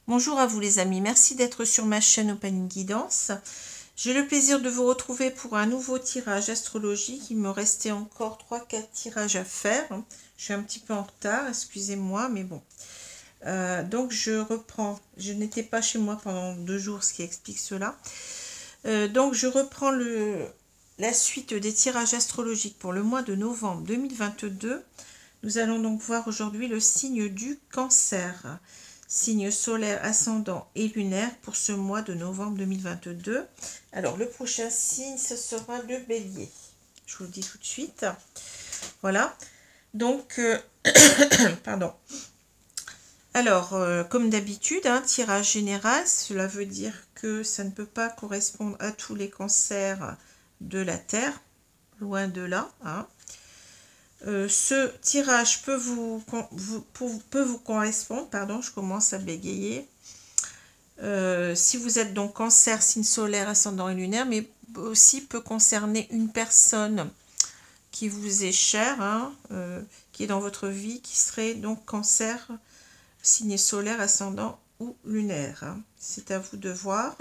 Bonjour à vous les amis, merci d'être sur ma chaîne Open Guidance. J'ai le plaisir de vous retrouver pour un nouveau tirage astrologique. Il me restait encore 3-4 tirages à faire. Je suis un petit peu en retard, excusez-moi, mais bon. Donc je reprends, je n'étais pas chez moi pendant 2 jours, ce qui explique cela. Donc je reprends la suite des tirages astrologiques pour le mois de novembre 2022. Nous allons donc voir aujourd'hui le signe du Cancer. Signe solaire, ascendant et lunaire pour ce mois de novembre 2022. Alors, le prochain signe, ce sera le Bélier. Je vous le dis tout de suite. Voilà. Donc, pardon. Alors, comme d'habitude, tirage général, cela veut dire que ça ne peut pas correspondre à tous les cancers de la Terre, loin de là. Ce tirage peut vous correspondre, pardon, je commence à bégayer. Si vous êtes donc Cancer, signe solaire, ascendant et lunaire, mais aussi peut concerner une personne qui vous est chère, qui est dans votre vie, qui serait donc Cancer, signe solaire, ascendant ou lunaire. C'est à vous de voir.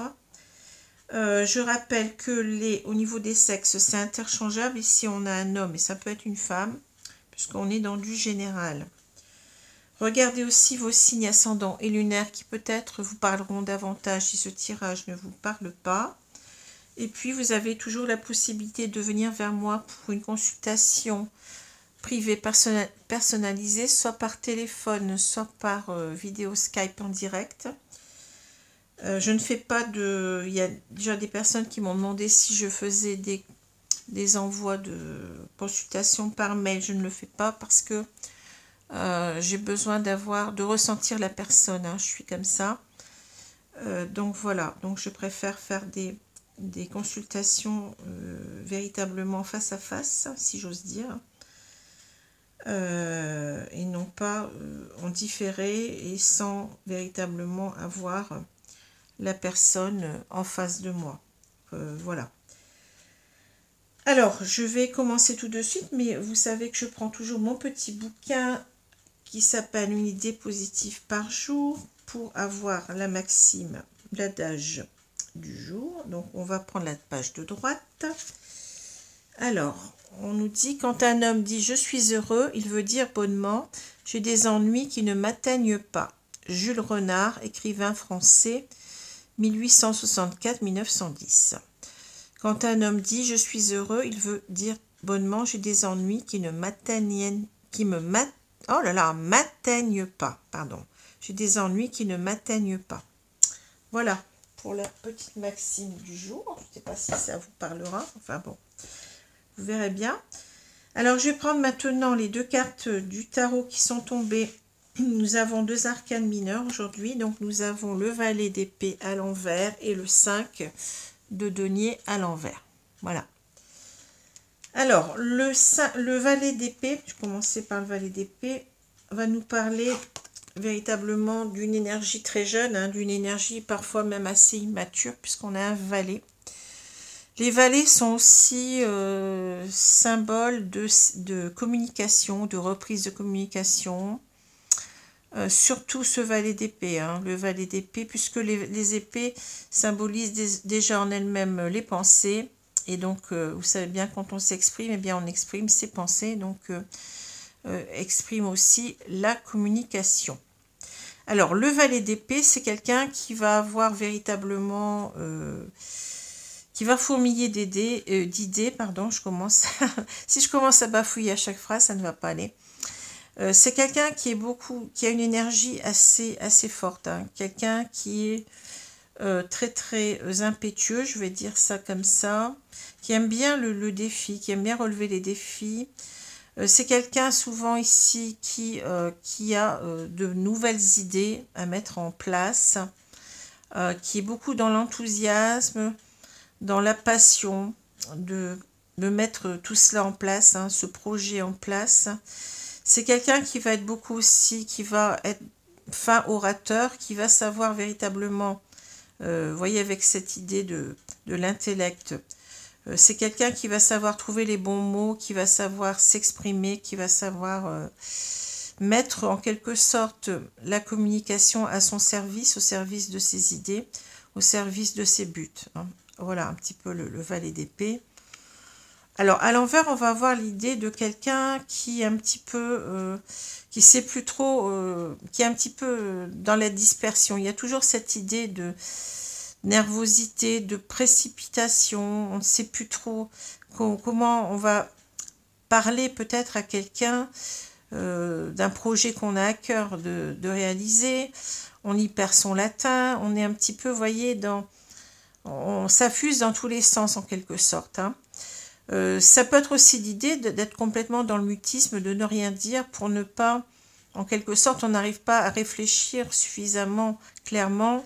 Je rappelle que au niveau des sexes, c'est interchangeable. Ici, on a un homme et ça peut être une femme, puisqu'on est dans du général. Regardez aussi vos signes ascendants et lunaires qui peut-être vous parleront davantage si ce tirage ne vous parle pas. Et puis, vous avez toujours la possibilité de venir vers moi pour une consultation privée personnalisée, soit par téléphone, soit par vidéo Skype en direct. Je ne fais pas de... Il y a déjà des personnes qui m'ont demandé si je faisais des envois de consultation par mail. Je ne le fais pas parce que j'ai besoin de ressentir la personne. Je suis comme ça. Donc voilà. Donc je préfère faire des consultations véritablement face à face, si j'ose dire. Et non pas en différé et sans véritablement avoir la personne en face de moi. Voilà. Alors, je vais commencer tout de suite, mais vous savez que je prends toujours mon petit bouquin qui s'appelle Une idée positive par jour pour avoir la maxime, l'adage du jour. Donc, on va prendre la page de droite. Alors, on nous dit, quand un homme dit « je suis heureux », il veut dire bonnement « j'ai des ennuis qui ne m'atteignent pas ». Jules Renard, écrivain français, 1864-1910. Quand un homme dit « je suis heureux », il veut dire bonnement « j'ai des ennuis qui ne m'atteignent pas ». Pardon. J'ai des ennuis qui ne m'atteignent pas. Voilà pour la petite maxime du jour. Je ne sais pas si ça vous parlera. Enfin bon, vous verrez bien. Alors, je vais prendre maintenant les 2 cartes du tarot qui sont tombées. Nous avons 2 arcanes mineurs aujourd'hui. Donc, nous avons le valet d'épée à l'envers et le 5 de denier à l'envers. Voilà. Alors, le valet d'épée, je vais commencer par le valet d'épée, va nous parler véritablement d'une énergie très jeune, d'une énergie parfois même assez immature, puisqu'on a un valet. Les valets sont aussi symboles de communication, de reprise de communication. Surtout ce valet d'épée, le valet d'épée, puisque les épées symbolisent déjà en elles-mêmes les pensées. Et donc, vous savez bien, quand on s'exprime, eh bien, on exprime ses pensées, donc exprime aussi la communication. Alors, le valet d'épée, c'est quelqu'un qui va avoir véritablement... qui va fourmiller d'idées, pardon, si je commence à bafouiller à chaque phrase, ça ne va pas aller. C'est quelqu'un qui a une énergie assez forte, quelqu'un qui est très très impétueux, je vais dire ça comme ça, qui aime bien le défi, qui aime bien relever les défis. C'est quelqu'un souvent ici qui a de nouvelles idées à mettre en place, qui est beaucoup dans l'enthousiasme, dans la passion de mettre tout cela en place, ce projet en place. C'est quelqu'un qui va être beaucoup aussi, qui va être fin orateur, qui va savoir véritablement, vous voyez, avec cette idée de l'intellect, c'est quelqu'un qui va savoir trouver les bons mots, qui va savoir s'exprimer, qui va savoir mettre en quelque sorte la communication à son service, au service de ses idées, au service de ses buts. Hein. Voilà un petit peu le valet d'épée. Alors, à l'envers, on va avoir l'idée de quelqu'un qui est un petit peu, qui sait plus trop, qui est un petit peu dans la dispersion. Il y a toujours cette idée de nervosité, de précipitation. On ne sait plus trop comment on va parler peut-être à quelqu'un d'un projet qu'on a à cœur de réaliser. On y perd son latin. On est un petit peu, vous voyez, on s'affuse dans tous les sens en quelque sorte, hein. Ça peut être aussi l'idée d'être complètement dans le mutisme, de ne rien dire pour ne pas, en quelque sorte, on n'arrive pas à réfléchir suffisamment clairement,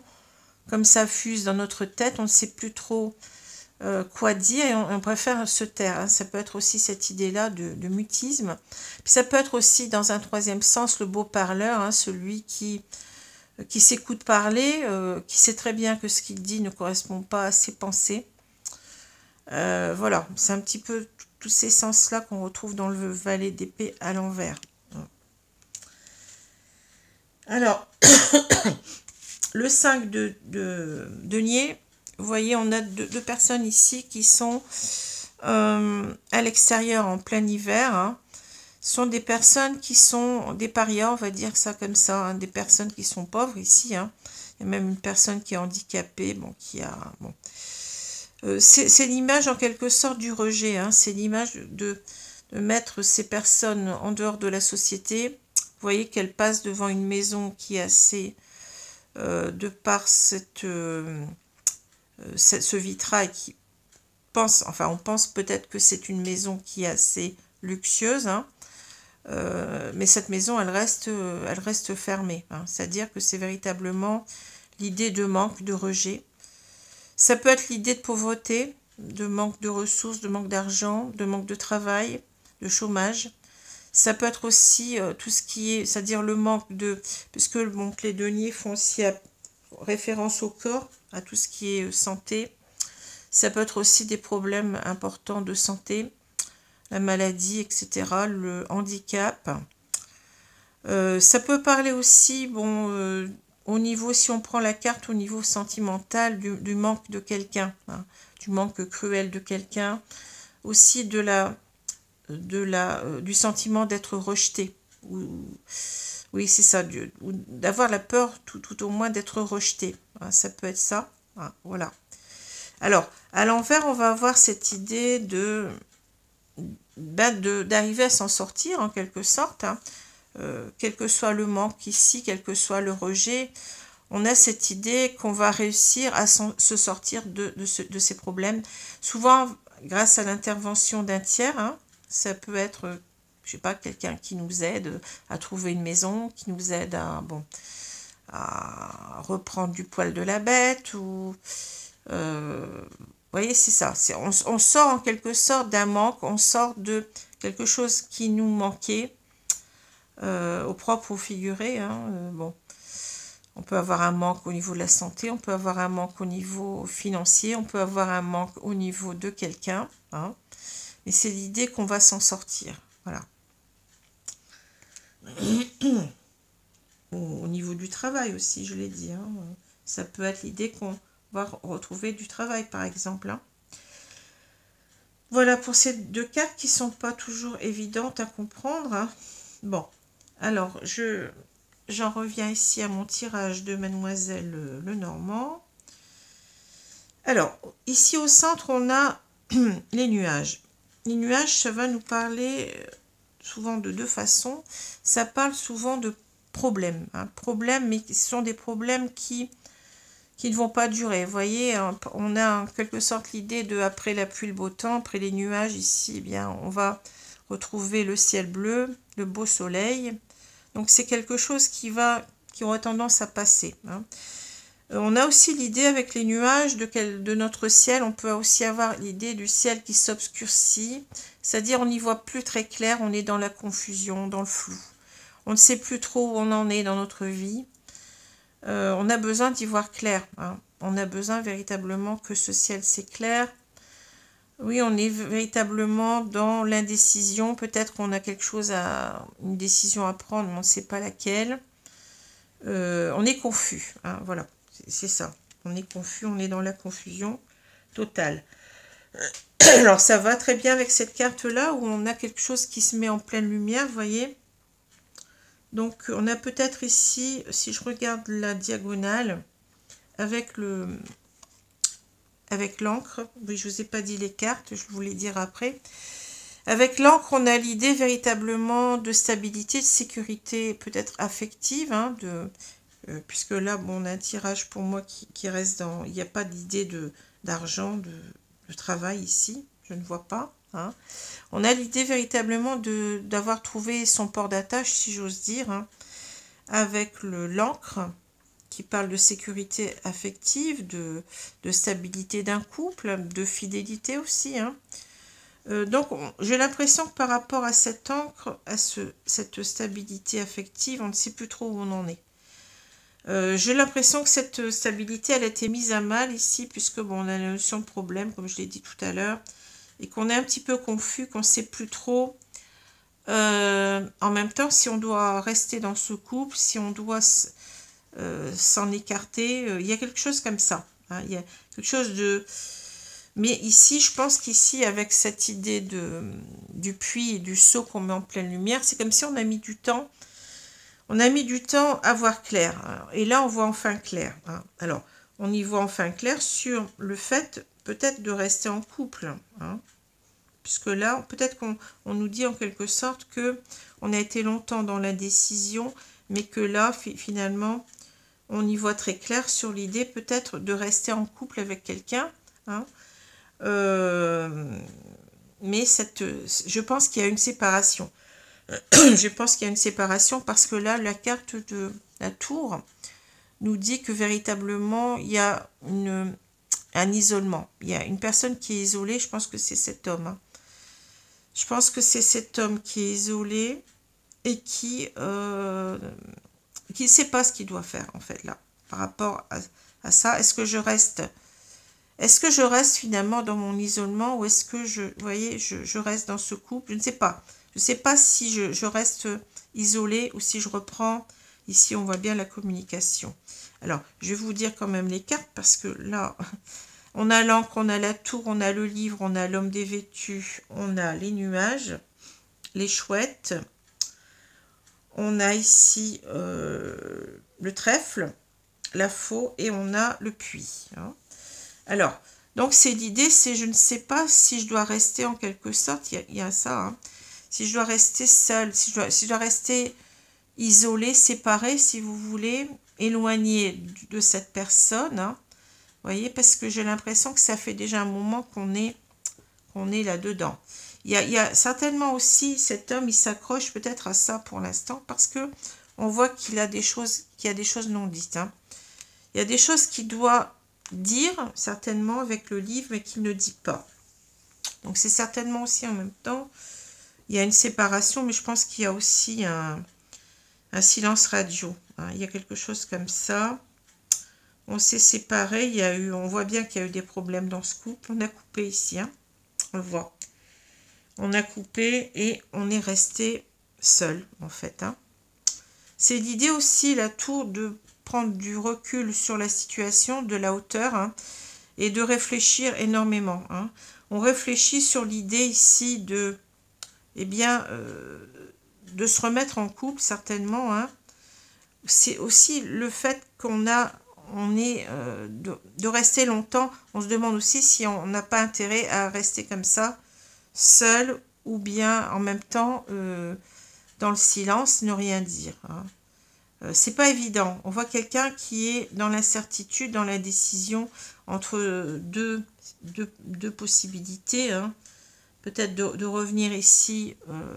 comme ça fuse dans notre tête, on ne sait plus trop quoi dire et on préfère se taire. Hein. Ça peut être aussi cette idée-là de mutisme. Puis ça peut être aussi, dans un troisième sens, le beau parleur, hein, celui qui s'écoute parler, qui sait très bien que ce qu'il dit ne correspond pas à ses pensées. Voilà, c'est un petit peu tous ces sens-là qu'on retrouve dans le valet d'épée à l'envers. Alors, le 5 de denier, vous voyez, on a deux personnes ici qui sont à l'extérieur en plein hiver. Hein. Ce sont des personnes qui sont des parias, on va dire ça comme ça, hein, des personnes qui sont pauvres ici. Hein. Il y a même une personne qui est handicapée, bon, qui a... Bon. C'est l'image en quelque sorte du rejet, hein. C'est l'image de mettre ces personnes en dehors de la société. Vous voyez qu'elles passent devant une maison qui est assez, de par ce vitrail qui pense, enfin on pense peut-être que c'est une maison qui est assez luxueuse, hein. Mais cette maison elle reste fermée, hein. C'est-à-dire que c'est véritablement l'idée de manque, de rejet. Ça peut être l'idée de pauvreté, de manque de ressources, de manque d'argent, de manque de travail, de chômage. Ça peut être aussi tout ce qui est, c'est-à-dire le manque de... Puisque bon, les deniers font aussi référence au corps, à tout ce qui est santé. Ça peut être aussi des problèmes importants de santé, la maladie, etc., le handicap. Ça peut parler aussi, bon... au niveau, si on prend la carte au niveau sentimental, du manque de quelqu'un, hein, du manque cruel de quelqu'un, aussi du sentiment d'être rejeté. Oui, c'est ça, d'avoir la peur tout au moins d'être rejeté. Hein, ça peut être ça. Hein, voilà. Alors, à l'envers, on va avoir cette idée d'arriver à s'en sortir en quelque sorte. Hein. Quel que soit le manque ici, quel que soit le rejet, on a cette idée qu'on va réussir à se sortir de ces problèmes. Souvent, grâce à l'intervention d'un tiers, hein, ça peut être, je sais pas, quelqu'un qui nous aide à trouver une maison, qui nous aide à reprendre du poil de la bête, ou... vous voyez, c'est ça. On sort en quelque sorte d'un manque, on sort de quelque chose qui nous manquait, au propre ou au figuré. Hein, bon. On peut avoir un manque au niveau de la santé, on peut avoir un manque au niveau financier, on peut avoir un manque au niveau de quelqu'un. Hein, mais c'est l'idée qu'on va s'en sortir. Voilà. Au niveau du travail aussi, je l'ai dit. Hein, ça peut être l'idée qu'on va retrouver du travail, par exemple. Hein. Voilà pour ces deux cartes qui ne sont pas toujours évidentes à comprendre. Hein. Bon, alors j'en reviens ici à mon tirage de Mademoiselle Lenormand. Alors, ici au centre, on a les nuages. Les nuages, ça va nous parler souvent de deux façons. Ça parle souvent de problèmes. Hein, problèmes, mais ce sont des problèmes qui ne vont pas durer. Vous voyez, on a en quelque sorte l'idée de après la pluie, le beau temps, après les nuages, ici, eh bien, on va retrouver le ciel bleu, le beau soleil. Donc c'est quelque chose qui aurait tendance à passer. Hein. On a aussi l'idée avec les nuages de notre ciel, on peut aussi avoir l'idée du ciel qui s'obscurcit, c'est-à-dire on n'y voit plus très clair, on est dans la confusion, dans le flou. On ne sait plus trop où on en est dans notre vie. On a besoin d'y voir clair. Hein. On a besoin véritablement que ce ciel s'éclaire. Oui, on est véritablement dans l'indécision. Peut-être qu'on a quelque chose une décision à prendre, mais on ne sait pas laquelle. On est confus, hein, voilà, c'est ça. On est confus, on est dans la confusion totale. Alors, ça va très bien avec cette carte-là, où on a quelque chose qui se met en pleine lumière, vous voyez. Donc, on a peut-être ici, si je regarde la diagonale, avec l'encre, oui, je ne vous ai pas dit les cartes, je vous les dirai après. Avec l'encre, on a l'idée véritablement de stabilité, de sécurité, peut-être affective, hein, puisque là, bon, on a un tirage pour moi qui reste dans... Il n'y a pas d'idée d'argent, de travail ici, je ne vois pas. Hein. On a l'idée véritablement d'avoir trouvé son port d'attache, si j'ose dire, hein, avec l'encre, qui parle de sécurité affective, de stabilité d'un couple, de fidélité aussi. Hein. Donc, j'ai l'impression que par rapport à cette encre, à cette stabilité affective, on ne sait plus trop où on en est. J'ai l'impression que cette stabilité, elle a été mise à mal ici, puisque bon, on a la notion de problème, comme je l'ai dit tout à l'heure, et qu'on est un petit peu confus, qu'on ne sait plus trop. En même temps, si on doit rester dans ce couple, si on doit s'en écarter, il y a quelque chose comme ça. Hein, il y a quelque chose de... Mais ici, je pense qu'ici, avec cette idée du puits et du seau qu'on met en pleine lumière, c'est comme si on a mis du temps. On a mis du temps à voir clair. Hein, et là, on voit enfin clair. Hein. Alors, on y voit enfin clair sur le fait, peut-être, de rester en couple. Hein, puisque là, peut-être qu'on nous dit en quelque sorte que on a été longtemps dans l'indécision, mais que là, finalement, on y voit très clair sur l'idée peut-être de rester en couple avec quelqu'un. Hein. Mais je pense qu'il y a une séparation. Je pense qu'il y a une séparation parce que là, la carte de la tour nous dit que véritablement, il y a un isolement. Il y a une personne qui est isolée, je pense que c'est cet homme. Hein. Je pense que c'est cet homme qui est isolé et qui ne sait pas ce qu'il doit faire, en fait, là, par rapport à ça. Est-ce que je reste finalement dans mon isolement ou est-ce que vous voyez, je reste dans ce couple? Je ne sais pas. Je ne sais pas si je reste isolée ou si je reprends. Ici, on voit bien la communication. Alors, je vais vous dire quand même les cartes parce que là, on a l'encre, on a la tour, on a le livre, on a l'homme dévêtu, on a les nuages, les chouettes. On a ici le trèfle, la faux et on a le puits. Hein. Alors, donc c'est l'idée, c'est je ne sais pas si je dois rester en quelque sorte, il y a ça, hein, si je dois rester seule, si je dois rester isolée, séparée, si vous voulez, éloignée de cette personne, hein, voyez, parce que j'ai l'impression que ça fait déjà un moment qu'on est là-dedans. Il y a certainement aussi, cet homme, il s'accroche peut-être à ça pour l'instant, parce que on voit qu'il y a des choses non dites. Hein. Il y a des choses qu'il doit dire, certainement, avec le livre, mais qu'il ne dit pas. Donc, c'est certainement aussi en même temps, il y a une séparation, mais je pense qu'il y a aussi un silence radio. Hein. Il y a quelque chose comme ça. On s'est séparés, on voit bien qu'il y a eu des problèmes dans ce couple. On a coupé ici, hein. On le voit. On a coupé et on est resté seul, en fait. Hein. C'est l'idée aussi, la tour, de prendre du recul sur la situation, de la hauteur, hein, et de réfléchir énormément. Hein. On réfléchit sur l'idée ici de, de se remettre en couple, certainement. Hein. C'est aussi le fait de rester longtemps. On se demande aussi si on n'a pas intérêt à rester comme ça, seul, ou bien en même temps, dans le silence, ne rien dire. Hein. C'est pas évident. On voit quelqu'un qui est dans l'incertitude, dans l'indécision entre deux possibilités. Hein. Peut-être de revenir ici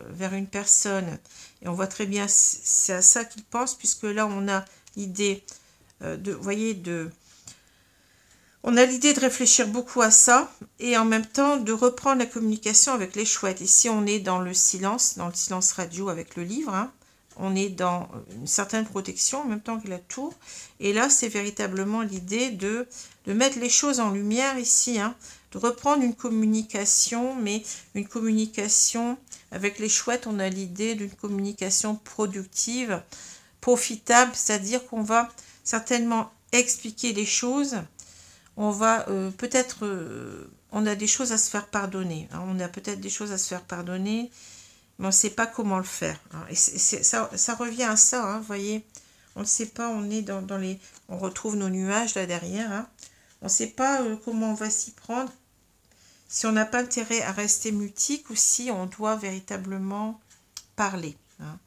vers une personne. Et on voit très bien, c'est à ça qu'il pense, puisque là, on a l'idée on a l'idée de réfléchir beaucoup à ça et en même temps de reprendre la communication avec les chouettes. Ici, on est dans le silence radio avec le livre. Hein. On est dans une certaine protection en même temps que la tour. Et là, c'est véritablement l'idée de mettre les choses en lumière ici, hein, de reprendre une communication, mais une communication avec les chouettes, on a l'idée d'une communication productive, profitable, c'est-à-dire qu'on va certainement expliquer les choses, on va peut-être, on a des choses à se faire pardonner, hein, on a peut-être des choses à se faire pardonner, mais on ne sait pas comment le faire, hein. Et ça revient à ça, hein, vous voyez, on ne sait pas, on est dans les, on retrouve nos nuages là derrière, hein. On ne sait pas comment on va s'y prendre, si on n'a pas intérêt à rester mutique ou si on doit véritablement parler, hein.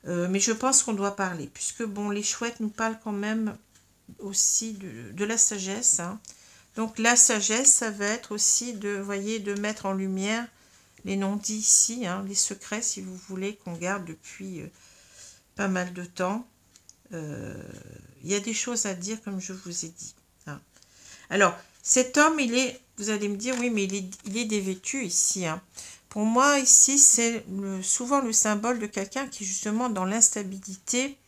Mais je pense qu'on doit parler, puisque bon, les chouettes nous parlent quand même aussi de la sagesse, hein. Donc la sagesse, ça va être aussi de, voyez, de mettre en lumière les non-dits ici, hein, les secrets, si vous voulez, qu'on garde depuis pas mal de temps. Il y a des choses à dire, comme je vous ai dit, hein. Alors, cet homme, il est, vous allez me dire, oui, mais il est dévêtu ici, hein. Pour moi, ici, c'est souvent le symbole de quelqu'un qui, justement, dans l'instabilité,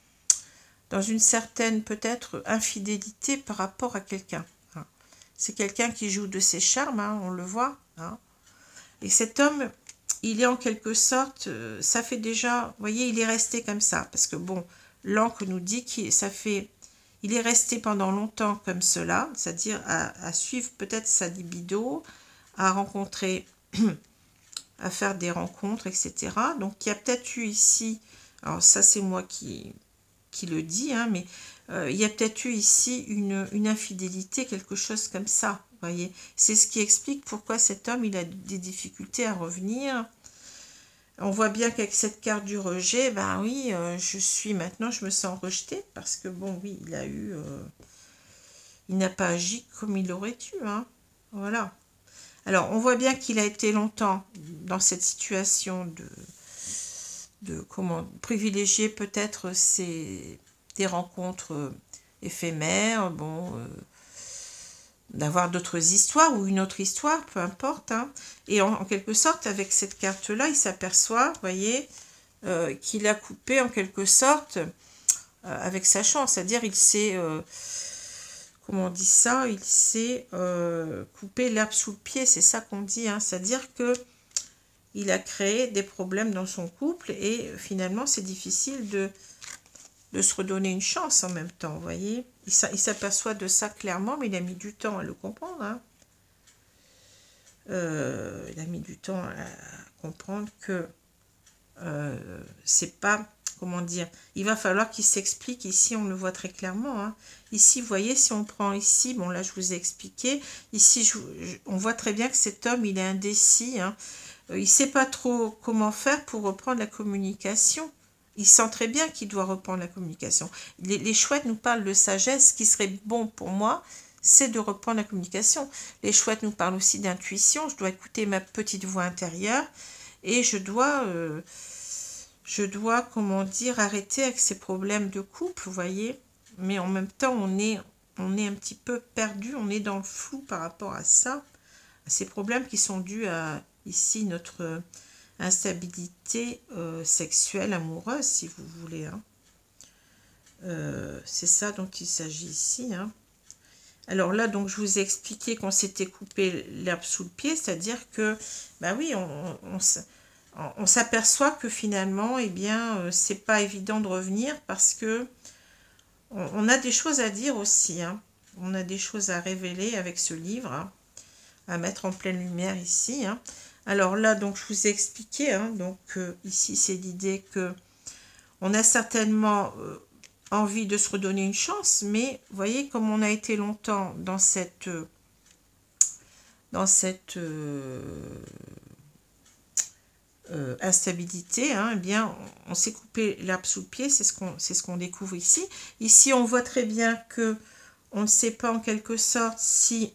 dans une certaine, peut-être, infidélité par rapport à quelqu'un, hein. C'est quelqu'un qui joue de ses charmes, hein, on le voit, hein. Et cet homme, il est en quelque sorte, ça fait déjà, vous voyez, il est resté comme ça, parce que, bon, l'encre nous dit qu'il il est resté pendant longtemps comme cela, c'est-à-dire à suivre peut-être sa libido, à rencontrer, à faire des rencontres, etc. Donc, il y a peut-être eu ici, alors ça c'est moi qui le dis, hein, mais il y a peut-être eu ici une infidélité, quelque chose comme ça, vous voyez. C'est ce qui explique pourquoi cet homme, il a des difficultés à revenir. On voit bien qu'avec cette carte du rejet, ben oui, je me sens rejetée, parce que bon, oui, il n'a pas agi comme il aurait dû, hein, voilà. Alors, on voit bien qu'il a été longtemps dans cette situation de comment privilégier peut-être des rencontres éphémères, bon, d'avoir d'autres histoires ou une autre histoire, peu importe, hein. Et en quelque sorte, avec cette carte-là, il s'aperçoit, vous voyez, qu'il a coupé en quelque sorte avec sa chance, c'est-à-dire il s'est, comment on dit ça, il s'est coupé l'herbe sous le pied, c'est ça qu'on dit, hein. C'est-à-dire que il a créé des problèmes dans son couple et finalement c'est difficile de se redonner une chance en même temps, vous voyez. Il s'aperçoit de ça clairement, mais il a mis du temps à le comprendre, hein. Il a mis du temps à comprendre que c'est pas, comment dire, il va falloir qu'il s'explique. Ici, on le voit très clairement, hein. Ici, vous voyez, si on prend ici, bon là, je vous ai expliqué. Ici, on voit très bien que cet homme, il est indécis, hein. Il ne sait pas trop comment faire pour reprendre la communication. Il sent très bien qu'il doit reprendre la communication. Les chouettes nous parlent de sagesse. Ce qui serait bon pour moi, c'est de reprendre la communication. Les chouettes nous parlent aussi d'intuition. Je dois écouter ma petite voix intérieure et je dois, comment dire, arrêter avec ces problèmes de couple, vous voyez. Mais en même temps, on est un petit peu perdu, on est dans le flou par rapport à ça, à ces problèmes qui sont dus à, ici, notre instabilité sexuelle, amoureuse, si vous voulez, hein. C'est ça dont il s'agit ici, hein. Alors là, donc, je vous ai expliqué qu'on s'était coupé l'herbe sous le pied, c'est-à-dire que, ben oui, on s'aperçoit que finalement, eh bien, c'est pas évident de revenir parce que on a des choses à dire aussi, hein. On a des choses à révéler avec ce livre, hein, à mettre en pleine lumière ici, hein. Alors là, donc, je vous ai expliqué, hein, donc, ici, c'est l'idée que on a certainement envie de se redonner une chance, mais vous voyez, comme on a été longtemps dans cette instabilité, hein, eh bien, on s'est coupé l'herbe sous le pied, c'est ce qu'on découvre ici. Ici, on voit très bien que on ne sait pas en quelque sorte si...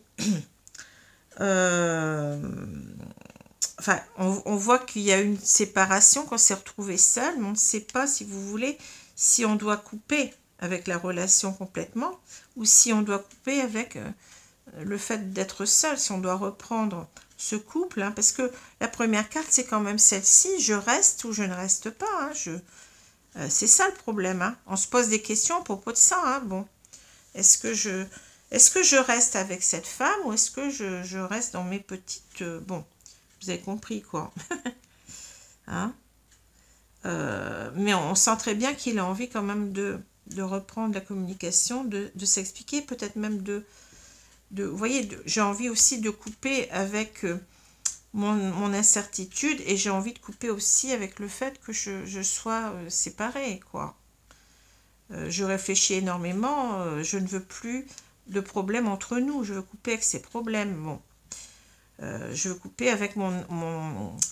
enfin, on voit qu'il y a une séparation, qu'on s'est retrouvé seul, mais on ne sait pas, si vous voulez, si on doit couper avec la relation complètement, ou si on doit couper avec le fait d'être seul, si on doit reprendre ce couple, hein, parce que la première carte, c'est quand même celle-ci, je reste ou je ne reste pas, hein, c'est ça le problème, hein. On se pose des questions à propos de ça, hein, bon, est-ce que Est-ce que je reste avec cette femme ou est-ce que je reste dans mes petites... bon, vous avez compris quoi. Hein, mais on sent très bien qu'il a envie quand même de reprendre la communication, de s'expliquer, peut-être même vous voyez, j'ai envie aussi de couper avec mon incertitude et j'ai envie de couper aussi avec le fait que je sois séparée, quoi. Je réfléchis énormément, je ne veux plus de problèmes entre nous, je veux couper avec ces problèmes, bon. Je veux couper avec mon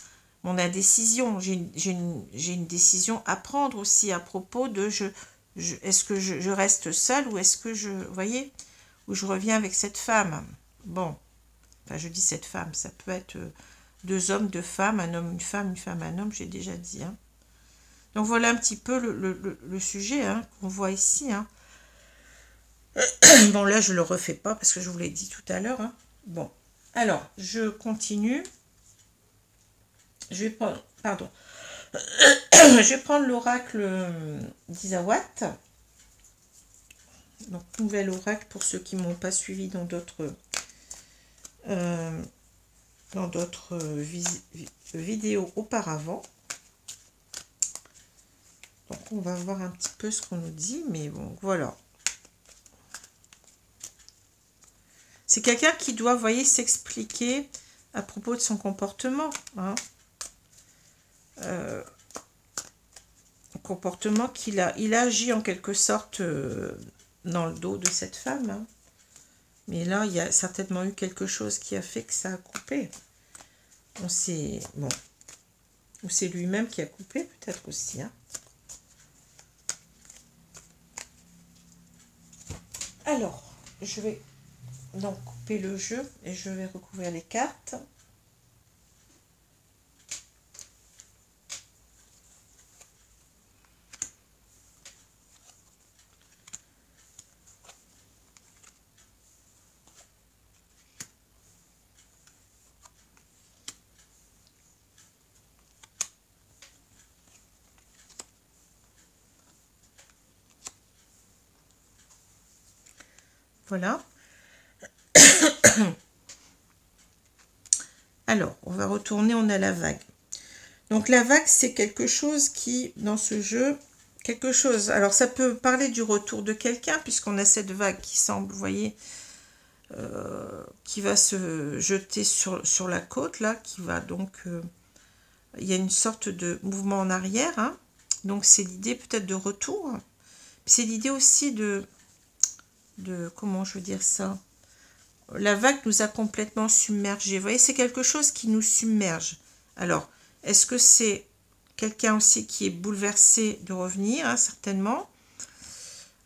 indécision, j'ai une décision à prendre aussi à propos de est-ce que je reste seule ou est-ce que vous voyez, ou je reviens avec cette femme. Bon, enfin je dis cette femme, ça peut être deux hommes, deux femmes, un homme, une femme, un homme, j'ai déjà dit. Hein. Donc voilà un petit peu le sujet hein, qu'on voit ici. Hein. Bon là je ne le refais pas parce que je vous l'ai dit tout à l'heure. Hein. Bon, alors je continue. Je vais prendre, pardon, je vais prendre l'oracle d'Isawat. Donc, nouvel oracle pour ceux qui ne m'ont pas suivi dans d'autres vidéos auparavant. Donc, on va voir un petit peu ce qu'on nous dit, mais bon, voilà. C'est quelqu'un qui doit, vous voyez, s'expliquer à propos de son comportement. Hein. Comportement qu'il a. Il agit en quelque sorte dans le dos de cette femme. Hein. Mais là, il y a certainement eu quelque chose qui a fait que ça a coupé. On sait, bon. Ou c'est lui-même qui a coupé, peut-être aussi. Hein. Alors, je vais donc couper le jeu et je vais recouvrir les cartes. Voilà. Alors, on va retourner, on a la vague. Donc, la vague, c'est quelque chose qui, dans ce jeu, quelque chose... Alors, ça peut parler du retour de quelqu'un, puisqu'on a cette vague qui semble, vous voyez, qui va se jeter sur la côte, là, qui va donc... il y a une sorte de mouvement en arrière, hein. Donc, c'est l'idée peut-être de retour. C'est l'idée aussi de... Comment je veux dire ça? La vague nous a complètement submergés. Vous voyez, c'est quelque chose qui nous submerge. Alors, est-ce que c'est quelqu'un aussi qui est bouleversé de revenir, hein, certainement,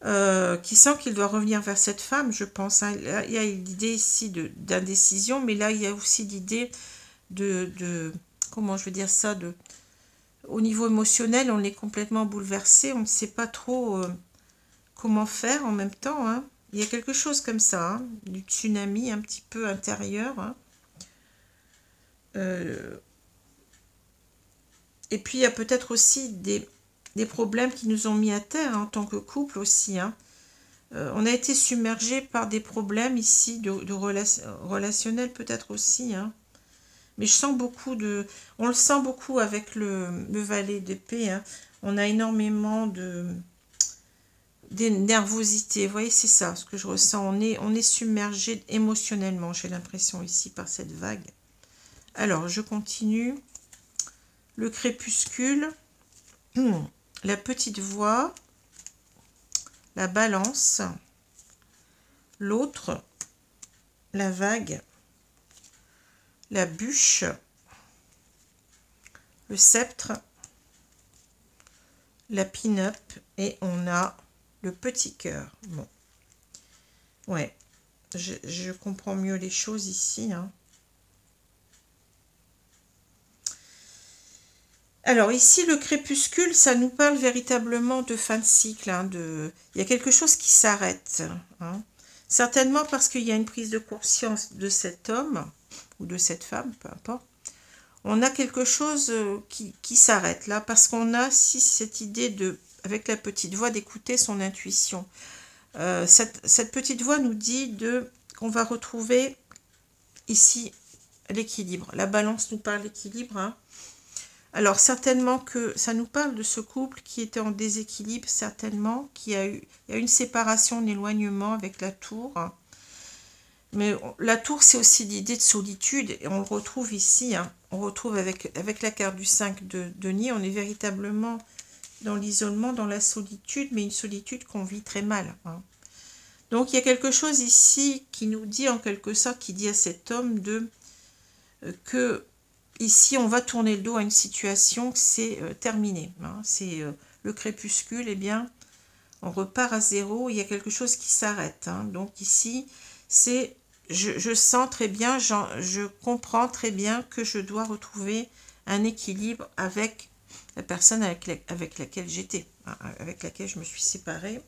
qui sent qu'il doit revenir vers cette femme, je pense. Hein. Il y a l'idée ici d'indécision, mais là, il y a aussi l'idée de comment je veux dire ça, au niveau émotionnel, on est complètement bouleversé, on ne sait pas trop comment faire en même temps, hein. Il y a quelque chose comme ça, hein, du tsunami un petit peu intérieur. Hein. Et puis, il y a peut-être aussi des problèmes qui nous ont mis à terre hein, en tant que couple aussi. Hein. On a été submergé par des problèmes ici de relationnels peut-être aussi. Hein. Mais je sens beaucoup de... On le sent beaucoup avec le valet d'épée. Hein. On a énormément des nervosités, vous voyez, c'est ça ce que je ressens, on est submergé émotionnellement, j'ai l'impression ici par cette vague. Alors, je continue. Le crépuscule, la petite voix, la balance, l'autre, la vague, la bûche, le sceptre, la pin-up et on a le petit cœur. Bon. Ouais. Je comprends mieux les choses ici. Hein. Alors ici, le crépuscule, ça nous parle véritablement de fin de cycle. Hein, il y a quelque chose qui s'arrête. Hein. Certainement parce qu'il y a une prise de conscience de cet homme ou de cette femme, peu importe. On a quelque chose qui s'arrête là parce qu'on a si cette idée de, avec la petite voix, d'écouter son intuition. Cette petite voix nous dit qu'on va retrouver ici l'équilibre. La balance nous parle d'équilibre. Hein. Alors certainement que ça nous parle de ce couple qui était en déséquilibre, certainement, il y a une séparation, un éloignement avec la tour. Mais la tour, c'est aussi l'idée de solitude, et on le retrouve ici. Hein. On retrouve avec la carte du 5 de denier, on est véritablement dans l'isolement, dans la solitude, mais une solitude qu'on vit très mal. Hein. Donc il y a quelque chose ici qui nous dit en quelque sorte, qui dit à cet homme que ici on va tourner le dos à une situation, c'est terminé. Hein. C'est le crépuscule, eh bien on repart à zéro, il y a quelque chose qui s'arrête. Hein. Donc ici, c'est je sens très bien, je comprends très bien que je dois retrouver un équilibre avec la personne avec laquelle j'étais, hein, avec laquelle je me suis séparée.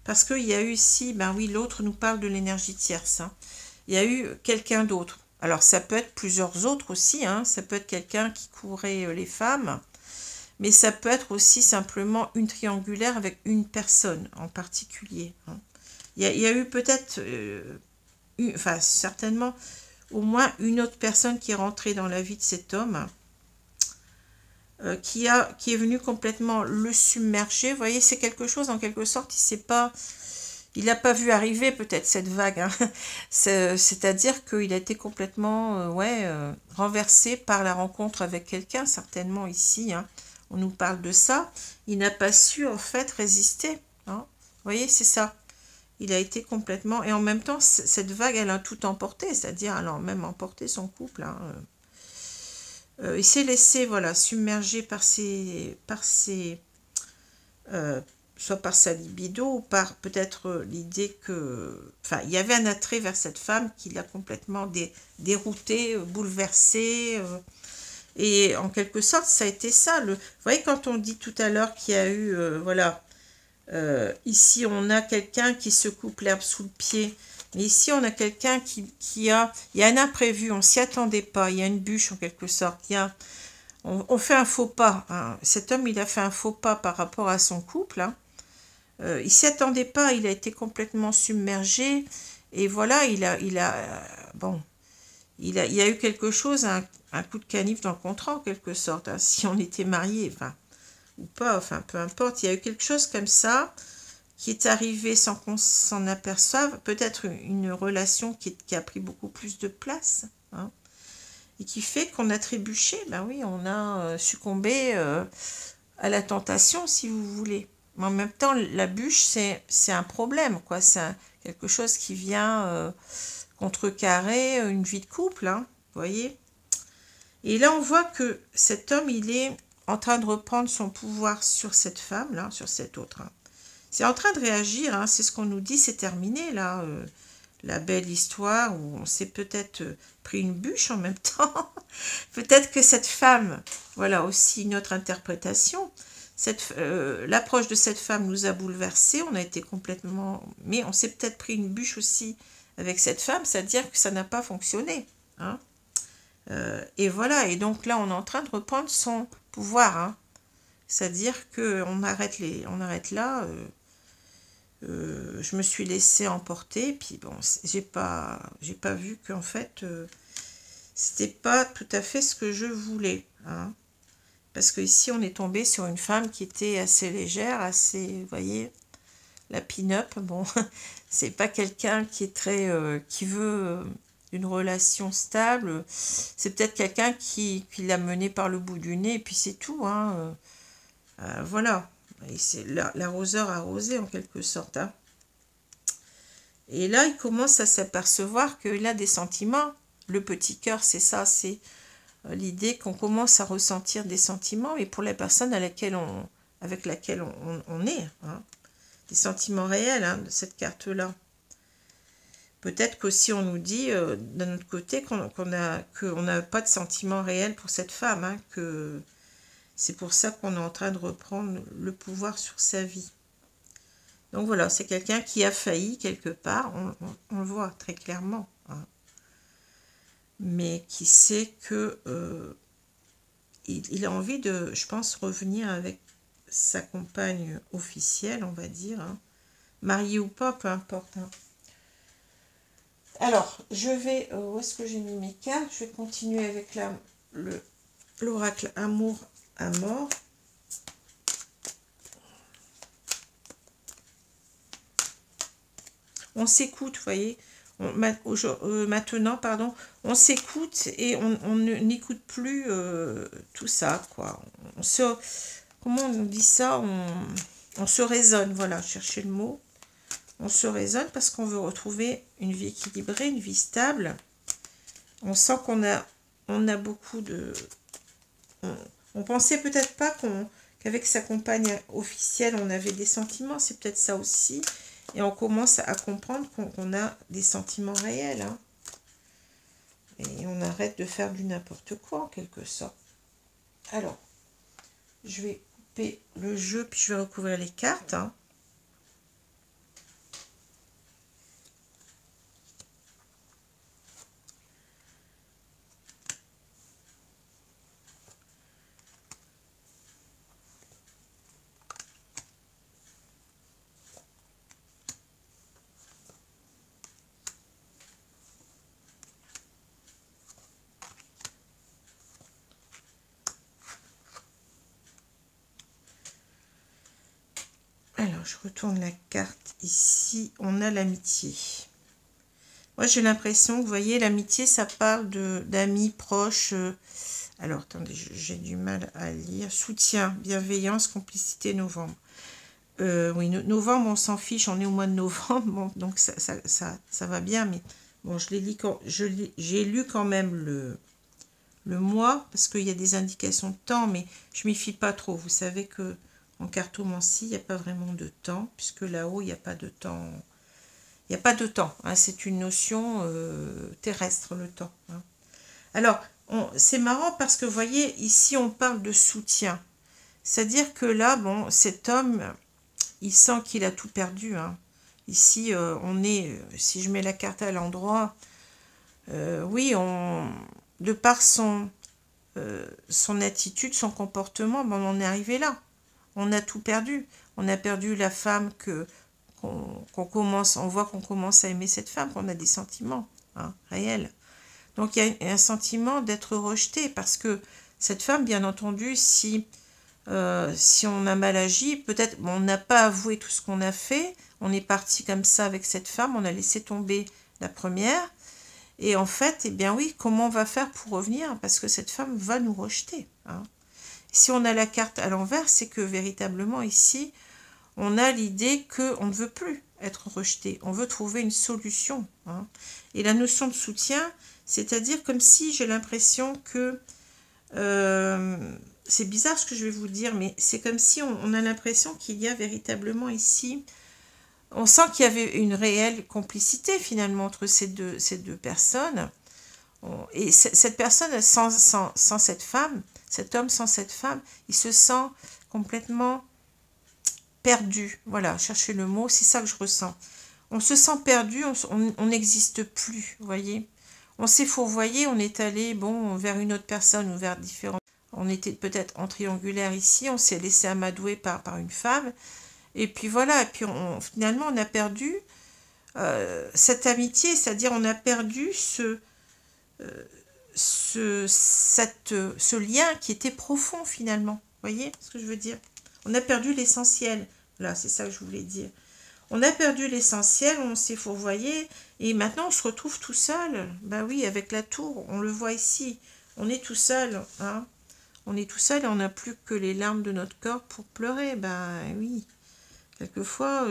Parce qu'il y a eu ici, ben oui, l'autre nous parle de l'énergie tierce. Hein. Il y a eu quelqu'un d'autre. Alors ça peut être plusieurs autres aussi, hein. Ça peut être quelqu'un qui courait les femmes, mais ça peut être aussi simplement une triangulaire avec une personne en particulier. Hein. Il y a eu peut-être, enfin certainement, au moins une autre personne qui est rentrée dans la vie de cet homme, qui est venu complètement le submerger. Vous voyez, c'est quelque chose, en quelque sorte, il n'a pas vu arriver peut-être cette vague. Hein. C'est-à-dire qu'il a été complètement renversé par la rencontre avec quelqu'un, certainement ici. Hein. On nous parle de ça. Il n'a pas su en fait résister. Hein. Vous voyez, c'est ça. Il a été complètement... Et en même temps, cette vague, elle a tout emporté. C'est-à-dire, elle a même emporté son couple. Hein. Il s'est laissé, voilà, submerger par soit par sa libido, ou par peut-être l'idée que... Enfin, il y avait un attrait vers cette femme qui l'a complètement dérouté, bouleversé. Et en quelque sorte, ça a été ça. Vous voyez, quand on dit tout à l'heure qu'il y a eu... voilà, ici, on a quelqu'un qui se coupe l'herbe sous le pied. Mais ici, on a quelqu'un qui a... Il y a un imprévu, on ne s'y attendait pas. Il y a une bûche, en quelque sorte. On fait un faux pas. Hein. Cet homme, il a fait un faux pas par rapport à son couple. Hein. Il ne s'y attendait pas. Il a été complètement submergé. Et voilà, il y a eu quelque chose, un coup de canif dans le contrat, en quelque sorte. Hein. Si on était mariés, enfin, ou pas, enfin, peu importe. Il y a eu quelque chose comme ça qui est arrivé sans qu'on s'en aperçoive, peut-être une relation qui a pris beaucoup plus de place, hein, et qui fait qu'on a trébuché, ben oui, on a succombé à la tentation, si vous voulez. Mais en même temps, la bûche, c'est un problème, quoi. C'est quelque chose qui vient contrecarrer une vie de couple, hein, vous voyez. Et là, on voit que cet homme, il est en train de reprendre son pouvoir sur cette femme, là, sur cette autre, hein. C'est en train de réagir, hein, c'est ce qu'on nous dit, c'est terminé, là, la belle histoire où on s'est peut-être pris une bûche en même temps. Peut-être que cette femme, voilà aussi une autre interprétation, l'approche de cette femme nous a bouleversés, on a été complètement... Mais on s'est peut-être pris une bûche aussi avec cette femme, c'est-à-dire que ça n'a pas fonctionné. Hein. Et voilà, et donc là, on est en train de reprendre son pouvoir, hein. C'est-à-dire qu'on arrête là... je me suis laissée emporter, puis bon, j'ai pas vu qu'en fait, c'était pas tout à fait ce que je voulais, hein. Parce que ici, on est tombé sur une femme qui était assez légère, assez, vous voyez, la pin-up, bon, c'est pas quelqu'un qui est très, qui veut une relation stable, c'est peut-être quelqu'un qui l'a mené par le bout du nez, et puis c'est tout, hein, voilà. Et c'est l'arroseur arrosé en quelque sorte. Hein. Et là, il commence à s'apercevoir qu'il a des sentiments. Le petit cœur, c'est ça, c'est l'idée qu'on commence à ressentir des sentiments, mais pour la personne avec laquelle on est. Hein. Des sentiments réels, hein, de cette carte-là. Peut-être qu'aussi on nous dit, d'un autre côté, qu'on n'a pas de sentiments réels pour cette femme, hein, que... C'est pour ça qu'on est en train de reprendre le pouvoir sur sa vie. Donc voilà, c'est quelqu'un qui a failli quelque part, on le voit très clairement. Hein. Mais qui sait que il a envie de, je pense, revenir avec sa compagne officielle, on va dire, hein, marié ou pas, peu importe. Hein. Alors, je vais... où est-ce que j'ai mis mes cartes? Je vais continuer avec l'oracle amour à mort. On s'écoute, vous voyez. Maintenant, pardon, on s'écoute et on n'écoute plus tout ça, quoi. Comment on dit ça? On se raisonne, voilà, cherchez le mot. On se raisonne parce qu'on veut retrouver une vie équilibrée, une vie stable. On sent qu'on a beaucoup de... On pensait peut-être pas qu'avec sa compagne officielle, on avait des sentiments. C'est peut-être ça aussi. Et on commence à comprendre qu'on a des sentiments réels. Hein. Et on arrête de faire du n'importe quoi, en quelque sorte. Alors, je vais couper le jeu, puis je vais recouvrir les cartes. Hein. Alors, je retourne la carte ici. On a l'amitié. Moi, j'ai l'impression que, vous voyez, l'amitié, ça parle d'amis proches. Alors, attendez, j'ai du mal à lire. Soutien, bienveillance, complicité, novembre. Oui, novembre, on s'en fiche, on est au mois de novembre. Bon, donc, ça va bien. Mais bon, j'ai lu quand même le mois, parce qu'il y a des indications de temps, mais je m'y fie pas trop. Vous savez que en cartomancie, il n'y a pas vraiment de temps, puisque là-haut, il n'y a pas de temps. Il n'y a pas de temps. Hein, c'est une notion terrestre, le temps. Hein. Alors, c'est marrant parce que, vous voyez, ici, on parle de soutien. C'est-à-dire que là, bon, cet homme, il sent qu'il a tout perdu. Hein. Ici, on est, si je mets la carte à l'endroit, oui, de par son attitude, son comportement, ben, on en est arrivé là. On a tout perdu. On a perdu la femme qu'on commence, on voit qu'on commence à aimer cette femme, qu'on a des sentiments hein, réels. Donc il y a un sentiment d'être rejeté parce que cette femme, bien entendu, si on a mal agi, peut-être on n'a pas avoué tout ce qu'on a fait, on est parti comme ça avec cette femme, on a laissé tomber la première. Et en fait, eh bien oui, comment on va faire pour revenir? Parce que cette femme va nous rejeter. Hein. Si on a la carte à l'envers, c'est que véritablement ici, on a l'idée qu'on ne veut plus être rejeté. On veut trouver une solution. Hein. Et la notion de soutien, c'est-à-dire comme si j'ai l'impression que... c'est bizarre ce que je vais vous dire, mais c'est comme si on a l'impression qu'il y a véritablement ici... On sent qu'il y avait une réelle complicité finalement entre ces deux personnes. Et cette personne, sans cette femme, cet homme sans cette femme, il se sent complètement perdu. Voilà, cherchez le mot, c'est ça que je ressens. On se sent perdu, on n'existe plus, vous voyez. On s'est fourvoyé, on est allé bon, vers une autre personne ou vers différentes... On était peut-être en triangulaire ici, on s'est laissé amadouer par une femme. Et puis voilà, et puis finalement on a perdu cette amitié, c'est-à-dire on a perdu ce lien qui était profond finalement. Vous voyez ce que je veux dire? On a perdu l'essentiel. Là, c'est ça que je voulais dire. On a perdu l'essentiel, on s'est fourvoyé, et maintenant on se retrouve tout seul. Ben oui, avec la tour, on le voit ici. On est tout seul, hein. On est tout seul et on n'a plus que les larmes de notre corps pour pleurer. Ben oui. Quelquefois,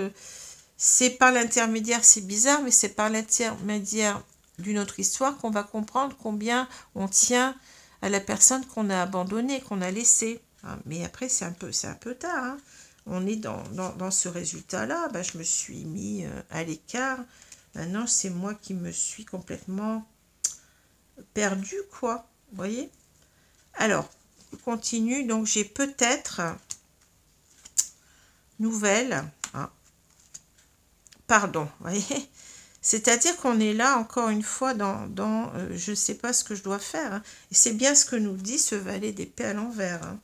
c'est par l'intermédiaire, c'est bizarre, mais c'est par l'intermédiaire d'une autre histoire qu'on va comprendre combien on tient à la personne qu'on a abandonnée, qu'on a laissée. Hein. Mais après, c'est un peu tard. Hein. On est dans ce résultat-là. Ben, je me suis mis à l'écart. Maintenant, c'est moi qui me suis complètement perdue, quoi. Vous voyez? Alors, je continue. Donc, j'ai peut-être... nouvelle, hein. Pardon, vous voyez, c'est-à-dire qu'on est là encore une fois dans je ne sais pas ce que je dois faire, hein. Et c'est bien ce que nous dit ce valet d'épée à l'envers. Hein.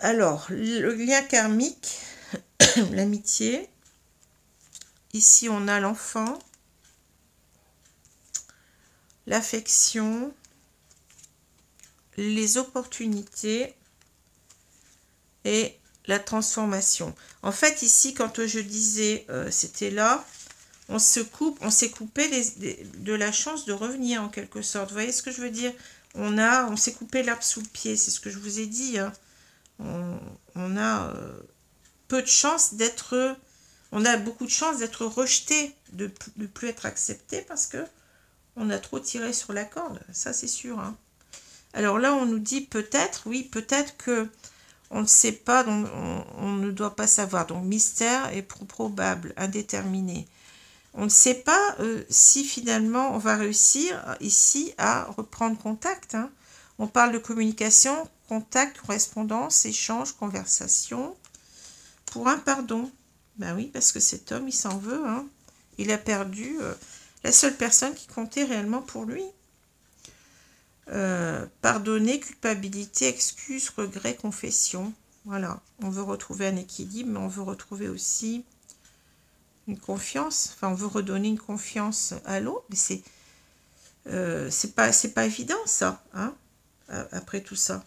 Alors, le lien karmique, l'amitié. Ici, on a l'enfant, l'affection, les opportunités et la transformation. En fait, ici, quand je disais c'était là, on s'est coupé de la chance de revenir en quelque sorte. Vous voyez ce que je veux dire? On s'est coupé l'herbe sous le pied, c'est ce que je vous ai dit. Hein. On a peu de chance d'être... On a beaucoup de chance d'être rejeté, de ne plus être accepté parce que on a trop tiré sur la corde. Ça, c'est sûr. Hein. Alors là, on nous dit peut-être, oui, peut-être que on ne sait pas, donc on ne doit pas savoir. Donc, mystère et probable, indéterminé. On ne sait pas si finalement on va réussir ici à reprendre contact. Hein. On parle de communication, contact, correspondance, échange, conversation. Pour un pardon. Ben oui, parce que cet homme, il s'en veut. Hein. Il a perdu la seule personne qui comptait réellement pour lui. Pardonner, culpabilité, excuse, regret, confession. Voilà, on veut retrouver un équilibre, mais on veut retrouver aussi une confiance. Enfin, on veut redonner une confiance à l'autre, mais c'est pas évident ça, hein, après tout ça.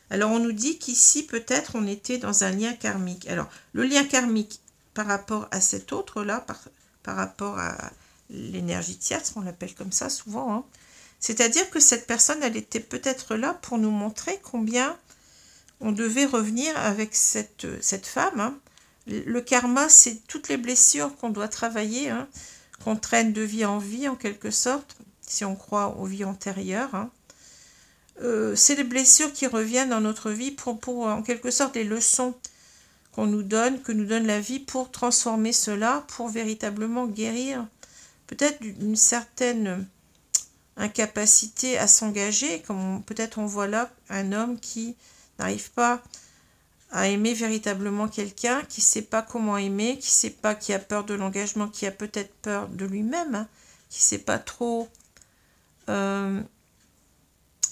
Alors, on nous dit qu'ici, peut-être, on était dans un lien karmique. Alors, le lien karmique par rapport à cet autre-là, par rapport à l'énergie tierce, on l'appelle comme ça souvent, hein, c'est-à-dire que cette personne, elle était peut-être là pour nous montrer combien on devait revenir avec cette femme. Hein. Le karma, c'est toutes les blessures qu'on doit travailler, hein, qu'on traîne de vie en vie, en quelque sorte, si on croit aux vies antérieures. Hein. C'est les blessures qui reviennent dans notre vie pour en quelque sorte, les leçons qu'on nous donne, que nous donne la vie pour transformer cela, pour véritablement guérir peut-être d'une certaine... incapacité à s'engager, comme peut-être on voit là un homme qui n'arrive pas à aimer véritablement quelqu'un, qui ne sait pas comment aimer, qui sait pas, qui a peur de l'engagement, qui a peut-être peur de lui-même, hein, qui ne sait pas trop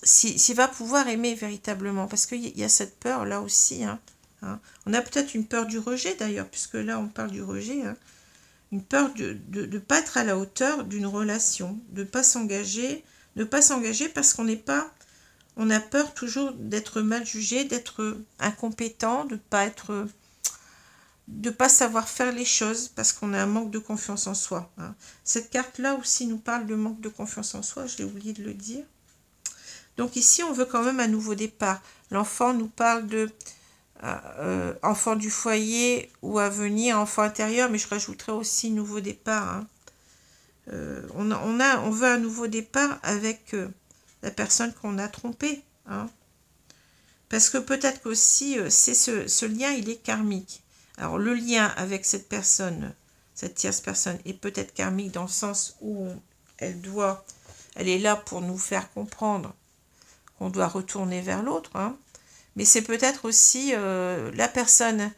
s'il va pouvoir aimer véritablement, parce qu'il y a cette peur là aussi. Hein. On a peut-être une peur du rejet d'ailleurs, puisque là on parle du rejet, hein. Une peur de ne pas être à la hauteur d'une relation, de ne pas s'engager parce qu'on n'est pas, on a peur toujours d'être mal jugé, d'être incompétent, de pas savoir faire les choses parce qu'on a un manque de confiance en soi. Hein. Cette carte-là aussi nous parle de manque de confiance en soi, j'ai oublié de le dire. Donc ici, on veut quand même un nouveau départ. L'enfant nous parle de enfant du foyer ou à venir, enfant intérieur, mais je rajouterai aussi nouveau départ. Hein. On veut un nouveau départ avec la personne qu'on a trompée. Hein. Parce que peut-être qu'aussi, ce lien, il est karmique. Alors, le lien avec cette personne, cette tierce personne, est peut-être karmique dans le sens où elle est là pour nous faire comprendre qu'on doit retourner vers l'autre, hein. Mais c'est peut-être aussi la personne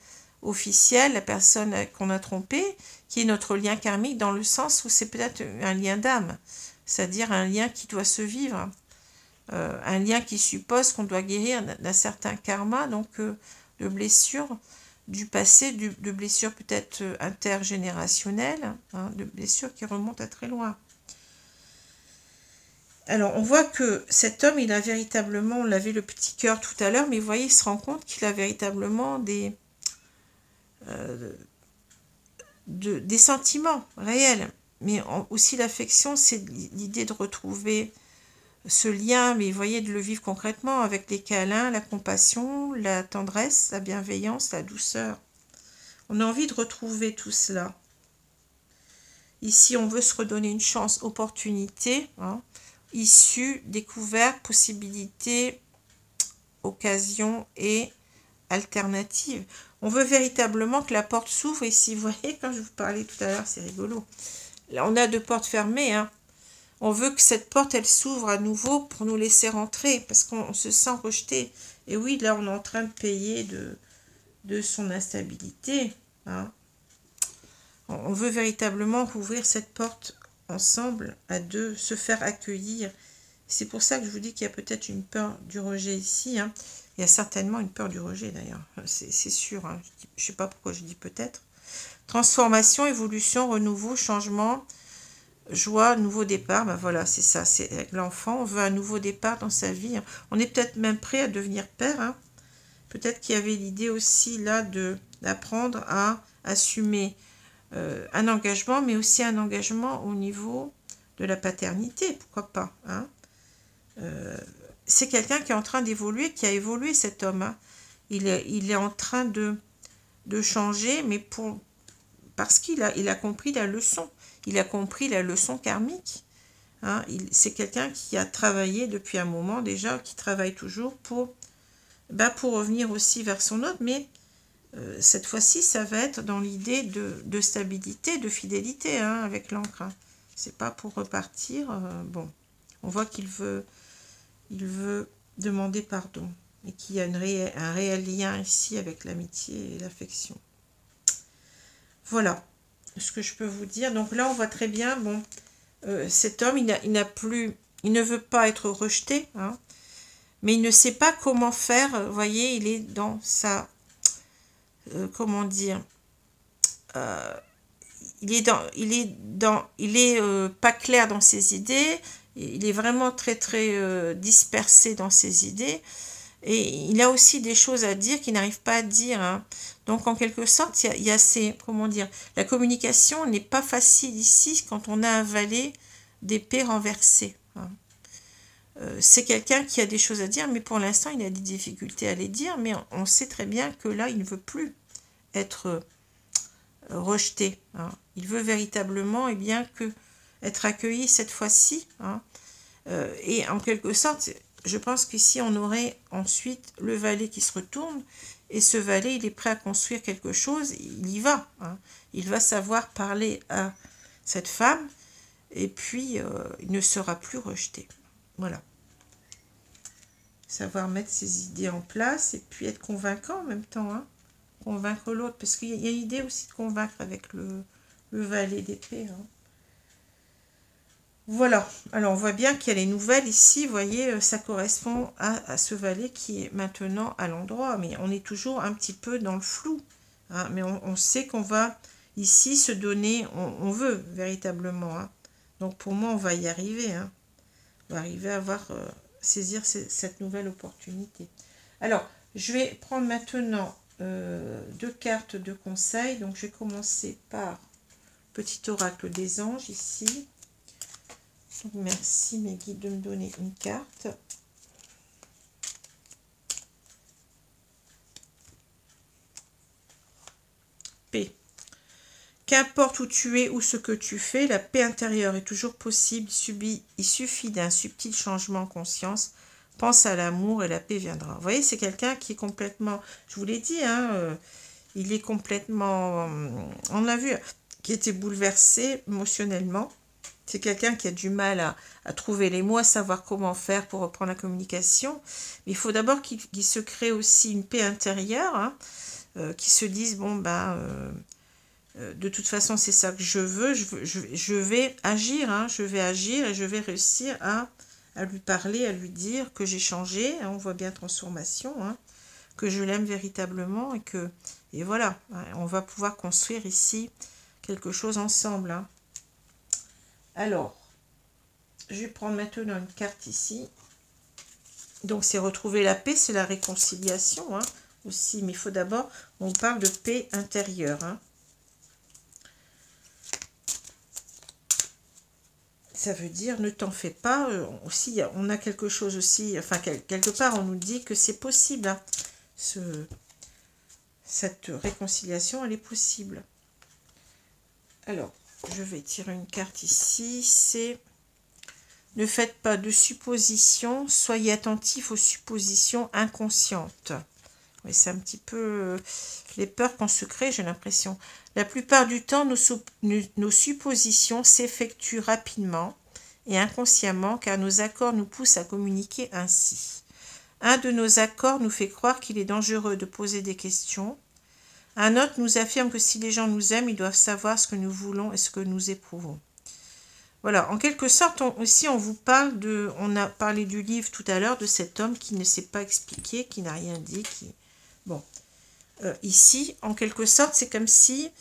officielle, la personne qu'on a trompée, qui est notre lien karmique dans le sens où c'est peut-être un lien d'âme, c'est-à-dire un lien qui doit se vivre, un lien qui suppose qu'on doit guérir d'un certain karma, donc de blessures du passé, de blessures peut-être intergénérationnelles, hein, de blessures qui remontent à très loin. Alors, on voit que cet homme, il a véritablement, on l'avait le petit cœur tout à l'heure, mais vous voyez, il se rend compte qu'il a véritablement des sentiments réels. Mais aussi l'affection, c'est l'idée de retrouver ce lien, mais vous voyez, de le vivre concrètement avec les câlins, la compassion, la tendresse, la bienveillance, la douceur. On a envie de retrouver tout cela. Ici, on veut se redonner une chance, opportunité, hein. Issue, découverte, possibilité, occasion et alternative. On veut véritablement que la porte s'ouvre. Ici, vous voyez, quand je vous parlais tout à l'heure, c'est rigolo. Là, on a deux portes fermées. Hein. On veut que cette porte, elle s'ouvre à nouveau pour nous laisser rentrer, parce qu'on se sent rejeté. Et oui, là, on est en train de payer de son instabilité. Hein. On veut véritablement rouvrir cette porte ensemble, à deux, se faire accueillir. C'est pour ça que je vous dis qu'il y a peut-être une peur du rejet ici. Hein. Il y a certainement une peur du rejet d'ailleurs, c'est sûr. Hein. Je ne sais pas pourquoi je dis peut-être. Transformation, évolution, renouveau, changement, joie, nouveau départ. Ben voilà, c'est ça. C'est avec l'enfant, on veut un nouveau départ dans sa vie. On est peut-être même prêt à devenir père. Hein. Peut-être qu'il y avait l'idée aussi là d'apprendre à assumer un engagement, mais aussi un engagement au niveau de la paternité. Pourquoi pas, hein. C'est quelqu'un qui est en train d'évoluer, qui a évolué, cet homme. Hein. Il est en train de changer, mais parce qu'il a compris la leçon. Il a compris la leçon karmique. Hein. C'est quelqu'un qui a travaillé depuis un moment déjà, qui travaille toujours pour revenir aussi vers son autre, mais cette fois-ci, ça va être dans l'idée de stabilité, de fidélité, hein, avec l'encre. Hein. C'est pas pour repartir. Bon, on voit qu'il veut demander pardon et qu'il y a un réel lien ici avec l'amitié et l'affection. Voilà ce que je peux vous dire. Donc là, on voit très bien, bon, cet homme, il ne veut pas être rejeté, hein, mais il ne sait pas comment faire. Vous voyez, il est dans sa, comment dire, il est pas clair dans ses idées. Il est vraiment très très dispersé dans ses idées. Et il a aussi des choses à dire qu'il n'arrive pas à dire. Hein. Donc, en quelque sorte, il y a ces... Comment dire? La communication n'est pas facile ici quand on a un valet d'épée renversé. Hein. C'est quelqu'un qui a des choses à dire, mais pour l'instant, il a des difficultés à les dire. Mais on sait très bien que là, il ne veut plus être rejeté. Hein. Il veut véritablement être accueilli cette fois-ci. Hein. Et en quelque sorte... Je pense qu'ici, on aurait ensuite le valet qui se retourne. Et ce valet, il est prêt à construire quelque chose. Il y va. Hein. Il va savoir parler à cette femme. Et puis, il ne sera plus rejeté. Voilà. Savoir mettre ses idées en place. Et puis, être convaincant en même temps. Hein. Convaincre l'autre. Parce qu'il y a l'idée aussi de convaincre avec le valet d'épée. Hein. Voilà, alors on voit bien qu'il y a les nouvelles ici, vous voyez, ça correspond à ce valet qui est maintenant à l'endroit, mais on est toujours un petit peu dans le flou, hein, mais on sait qu'on va ici se donner, on veut véritablement, hein. Donc pour moi on va y arriver, hein. On va arriver à saisir cette nouvelle opportunité. Alors, je vais prendre maintenant 2 cartes de conseil, donc je vais commencer par petit oracle des anges ici. Merci mes guides de me donner une carte. Paix. Qu'importe où tu es ou ce que tu fais, la paix intérieure est toujours possible. Il suffit d'un subtil changement en conscience. Pense à l'amour et la paix viendra. Vous voyez, c'est quelqu'un qui est complètement, je vous l'ai dit, hein, il est complètement, on l'a vu, qui était bouleversé émotionnellement. C'est quelqu'un qui a du mal à trouver les mots, à savoir comment faire pour reprendre la communication. Mais il faut d'abord qu'il se crée aussi une paix intérieure, hein, qu'il se dise, bon, de toute façon, c'est ça que je veux, je vais agir, hein, je vais agir et je vais réussir à lui parler, à lui dire que j'ai changé, hein, on voit bien transformation, hein, que je l'aime véritablement et voilà, hein, on va pouvoir construire ici quelque chose ensemble, hein. Alors, je vais prendre maintenant une carte ici. Donc, c'est retrouver la paix, c'est la réconciliation, hein, aussi. Mais il faut d'abord, on parle de paix intérieure. Hein. Ça veut dire, ne t'en fais pas. Aussi, on a quelque chose aussi, enfin, quelque part, on nous dit que c'est possible. Hein, cette réconciliation, elle est possible. Alors, je vais tirer une carte ici, c'est « Ne faites pas de suppositions, soyez attentifs aux suppositions inconscientes ». Oui, c'est un petit peu les peurs qu'on se crée, j'ai l'impression. La plupart du temps, nos suppositions s'effectuent rapidement et inconsciemment, car nos accords nous poussent à communiquer ainsi. Un de nos accords nous fait croire qu'il est dangereux de poser des questions. Un autre nous affirme que si les gens nous aiment, ils doivent savoir ce que nous voulons et ce que nous éprouvons. Voilà, en quelque sorte, aussi on vous parle de... On a parlé du livre tout à l'heure, de cet homme qui ne s'est pas expliqué, qui n'a rien dit, qui... Bon, ici, en quelque sorte, c'est comme si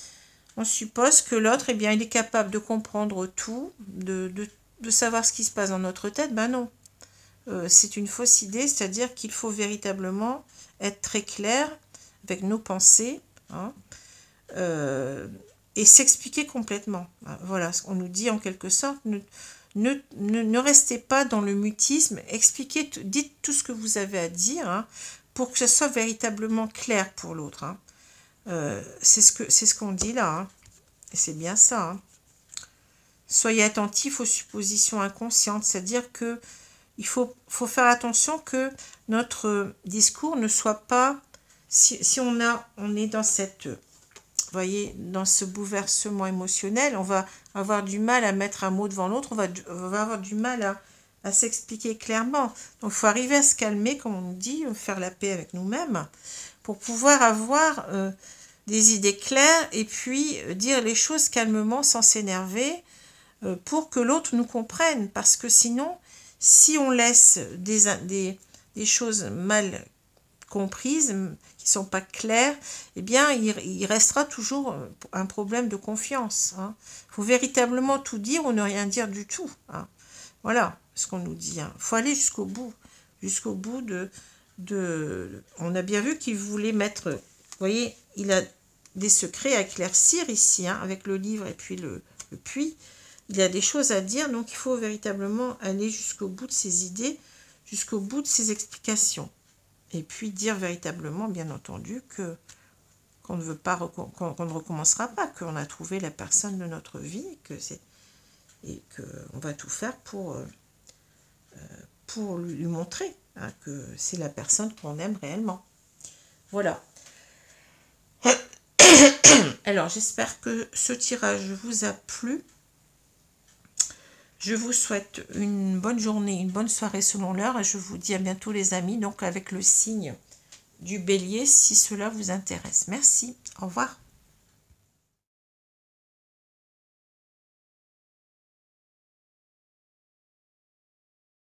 on suppose que l'autre, eh bien, il est capable de comprendre tout, de savoir ce qui se passe dans notre tête. Ben non, c'est une fausse idée, c'est-à-dire qu'il faut véritablement être très clair avec nos pensées, hein, et s'expliquer complètement. Voilà ce qu'on nous dit en quelque sorte. Ne restez pas dans le mutisme, expliquez, dites tout ce que vous avez à dire, hein, pour que ce soit véritablement clair pour l'autre. Hein. C'est ce qu'on dit là, hein. Et c'est bien ça. Hein. Soyez attentifs aux suppositions inconscientes, c'est-à-dire que il faut faire attention que notre discours ne soit pas, si on est dans cette, vous voyez, dans ce bouleversement émotionnel, on va avoir du mal à mettre un mot devant l'autre, on va avoir du mal à s'expliquer clairement. Donc il faut arriver à se calmer, comme on nous dit, faire la paix avec nous-mêmes, pour pouvoir avoir des idées claires et puis dire les choses calmement sans s'énerver, pour que l'autre nous comprenne. Parce que sinon, si on laisse des choses mal comprises, qui ne sont pas claires, eh bien, il restera toujours un problème de confiance. Hein. Il faut véritablement tout dire ou ne rien dire du tout. Hein. Voilà ce qu'on nous dit. Hein. Il faut aller jusqu'au bout. Jusqu'au bout On a bien vu qu'il voulait mettre... Vous voyez, il a des secrets à éclaircir ici, hein, avec le livre et puis le puits. Il y a des choses à dire, donc il faut véritablement aller jusqu'au bout de ses idées, jusqu'au bout de ses explications. Et puis dire véritablement, bien entendu, qu'on ne recommencera pas, qu'on a trouvé la personne de notre vie, et qu'on va tout faire pour lui montrer, hein, que c'est la personne qu'on aime réellement. Voilà. Alors, j'espère que ce tirage vous a plu. Je vous souhaite une bonne journée, une bonne soirée selon l'heure, et je vous dis à bientôt les amis, donc avec le signe du bélier si cela vous intéresse. Merci, au revoir.